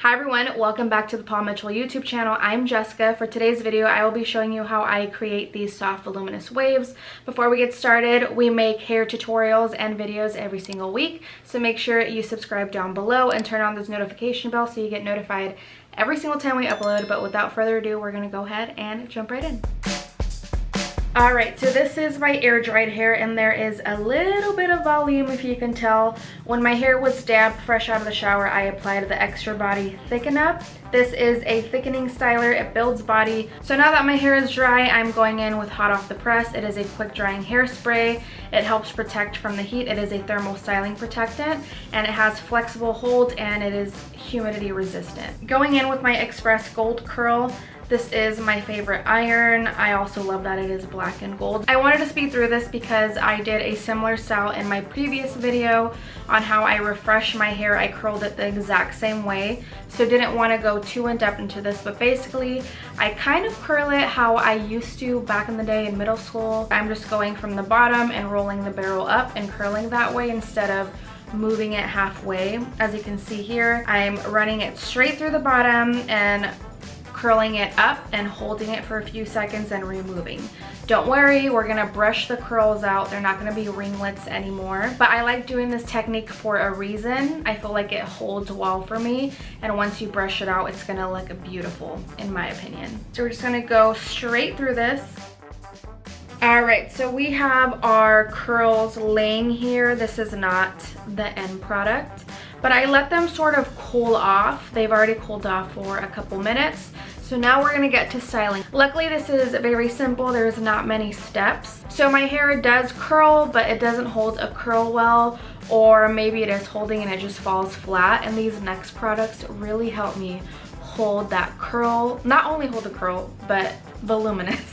Hi everyone, welcome back to the Paul Mitchell YouTube channel. I'm Jessica. For today's video, I will be showing you how I create these soft voluminous waves. Before we get started, we make hair tutorials and videos every single week, so make sure you subscribe down below and turn on this notification bell so you get notified every single time we upload. But without further ado, we're gonna go ahead and jump right in. Alright, so this is my air dried hair and there is a little bit of volume, if you can tell. When my hair was damp, fresh out of the shower, I applied the Extra Body Thicken Up. This is a thickening styler, it builds body. So now that my hair is dry, I'm going in with Hot Off the Press. It is a quick drying hairspray. It helps protect from the heat. It is a thermal styling protectant and it has flexible hold and it is humidity resistant. Going in with my Express Gold Curl. This is my favorite iron. I also love that it is black and gold. I wanted to speed through this because I did a similar style in my previous video on how I refresh my hair. I curled it the exact same way, so didn't want to go too in depth into this, but basically I kind of curl it how I used to back in the day in middle school. I'm just going from the bottom and rolling the barrel up and curling that way instead of moving it halfway. As you can see here, I'm running it straight through the bottom and curling it up and holding it for a few seconds and removing. Don't worry, we're gonna brush the curls out. They're not gonna be ringlets anymore. But I like doing this technique for a reason. I feel like it holds well for me, and once you brush it out, it's gonna look beautiful, in my opinion. So we're just gonna go straight through this. All right, so we have our curls laying here. This is not the end product, but I let them sort of cool off. They've already cooled off for a couple minutes. So now we're gonna get to styling. Luckily, this is very simple. There's not many steps. So my hair does curl, but it doesn't hold a curl well, or maybe it is holding and it just falls flat. And these next products really help me hold that curl, not only hold the curl, but voluminous,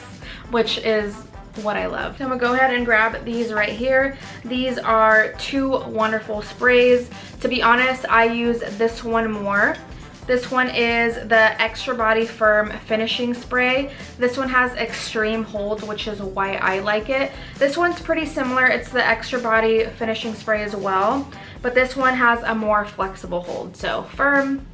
which is what I love. So I'm gonna go ahead and grab these right here. These are two wonderful sprays. To be honest, I use this one more. This one is the Extra Body Firm Finishing Spray. This one has extreme hold, which is why I like it. This one's pretty similar. It's the Extra Body Finishing Spray as well, but this one has a more flexible hold. So firm,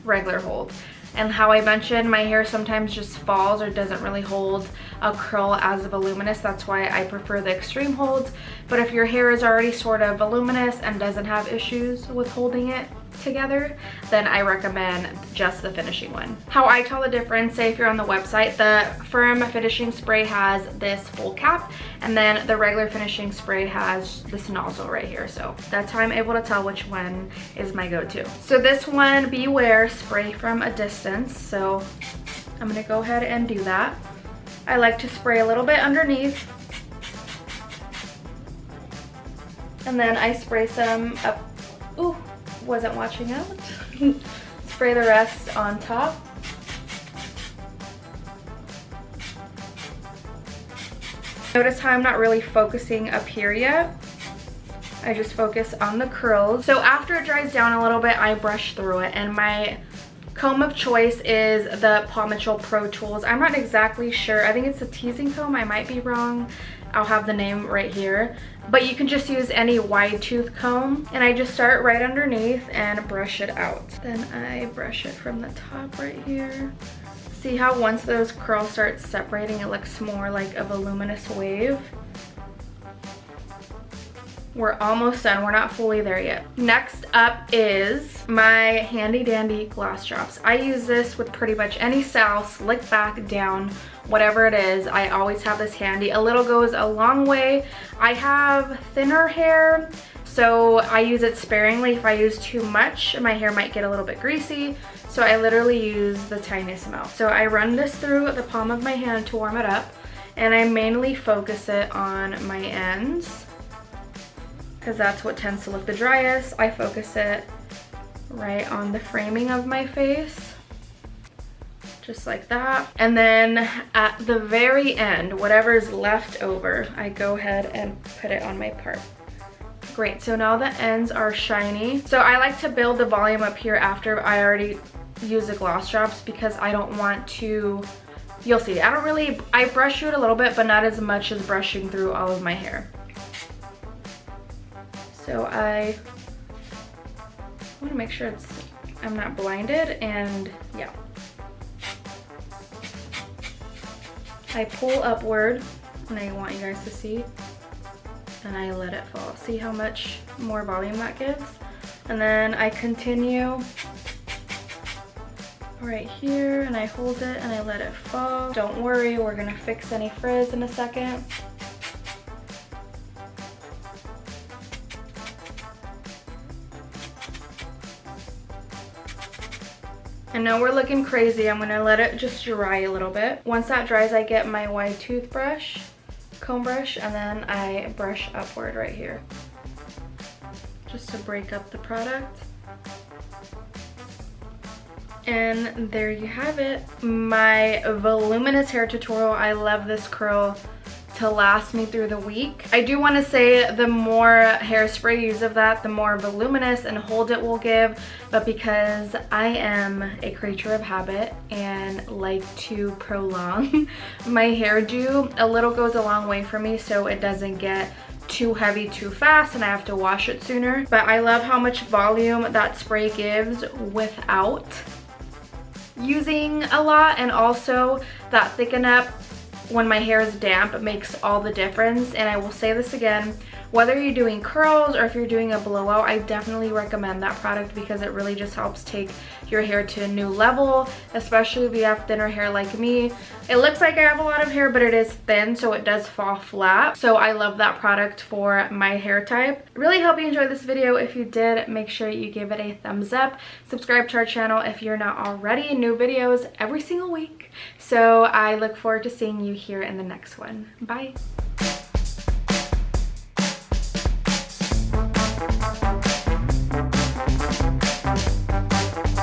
regular hold. And how I mentioned, my hair sometimes just falls or doesn't really hold a curl as voluminous. That's why I prefer the extreme holds. But if your hair is already sort of voluminous and doesn't have issues with holding it together, then I recommend just the finishing one. How I tell the difference, say if you're on the website, the Firm Finishing Spray has this full cap, and then the regular finishing spray has this nozzle right here. So that's how I'm able to tell which one is my go-to. So this one, beware, spray from a distance. So I'm gonna go ahead and do that. I like to spray a little bit underneath, and then I spray some up. Ooh, wasn't watching out. Spray the rest on top. Notice how I'm not really focusing up here yet. I just focus on the curls. So after it dries down a little bit, I brush through it, and my comb of choice is the Paul Mitchell Pro Tools. I'm not exactly sure. I think it's a teasing comb. I might be wrong. I'll have the name right here. But you can just use any wide tooth comb. And I just start right underneath and brush it out. Then I brush it from the top right here. See how once those curls start separating, it looks more like a voluminous wave? We're almost done. We're not fully there yet. Next up is my handy dandy gloss drops. I use this with pretty much any style, slick back, down, whatever it is. I always have this handy. A little goes a long way. I have thinner hair, so I use it sparingly. If I use too much, my hair might get a little bit greasy. So I literally use the tiniest amount. So I run this through the palm of my hand to warm it up, and I mainly focus it on my ends, because that's what tends to look the driest. I focus it right on the framing of my face, just like that. And then at the very end, whatever's left over, I go ahead and put it on my part. Great, so now the ends are shiny. So I like to build the volume up here after I already use the gloss drops, because I don't want to, you'll see, I brush through it a little bit, but not as much as brushing through all of my hair. So I want to make sure it's I'm not blinded, and yeah. I pull upward, and I want you guys to see, and I let it fall. See how much more volume that gives? And then I continue right here, and I hold it and I let it fall. Don't worry, we're gonna fix any frizz in a second. And now we're looking crazy. I'm gonna let it just dry a little bit. Once that dries, I get my wide toothbrush, comb brush, and then I brush upward right here, just to break up the product. And there you have it, my voluminous hair tutorial. I love this curl to last me through the week. I do want to say the more hairspray you use of that, the more voluminous and hold it will give, but because I am a creature of habit and like to prolong my hairdo, a little goes a long way for me, so it doesn't get too heavy too fast and I have to wash it sooner. But I love how much volume that spray gives without using a lot, and also that thicken up when my hair is damp makes all the difference. And I will say this again, whether you're doing curls or if you're doing a blowout, I definitely recommend that product because it really just helps take your hair to a new level, especially if you have thinner hair like me. It looks like I have a lot of hair, but it is thin, so it does fall flat. So I love that product for my hair type. Really hope you enjoyed this video. If you did, make sure you give it a thumbs up. Subscribe to our channel if you're not already. New videos every single week. So I look forward to seeing you here in the next one. Bye.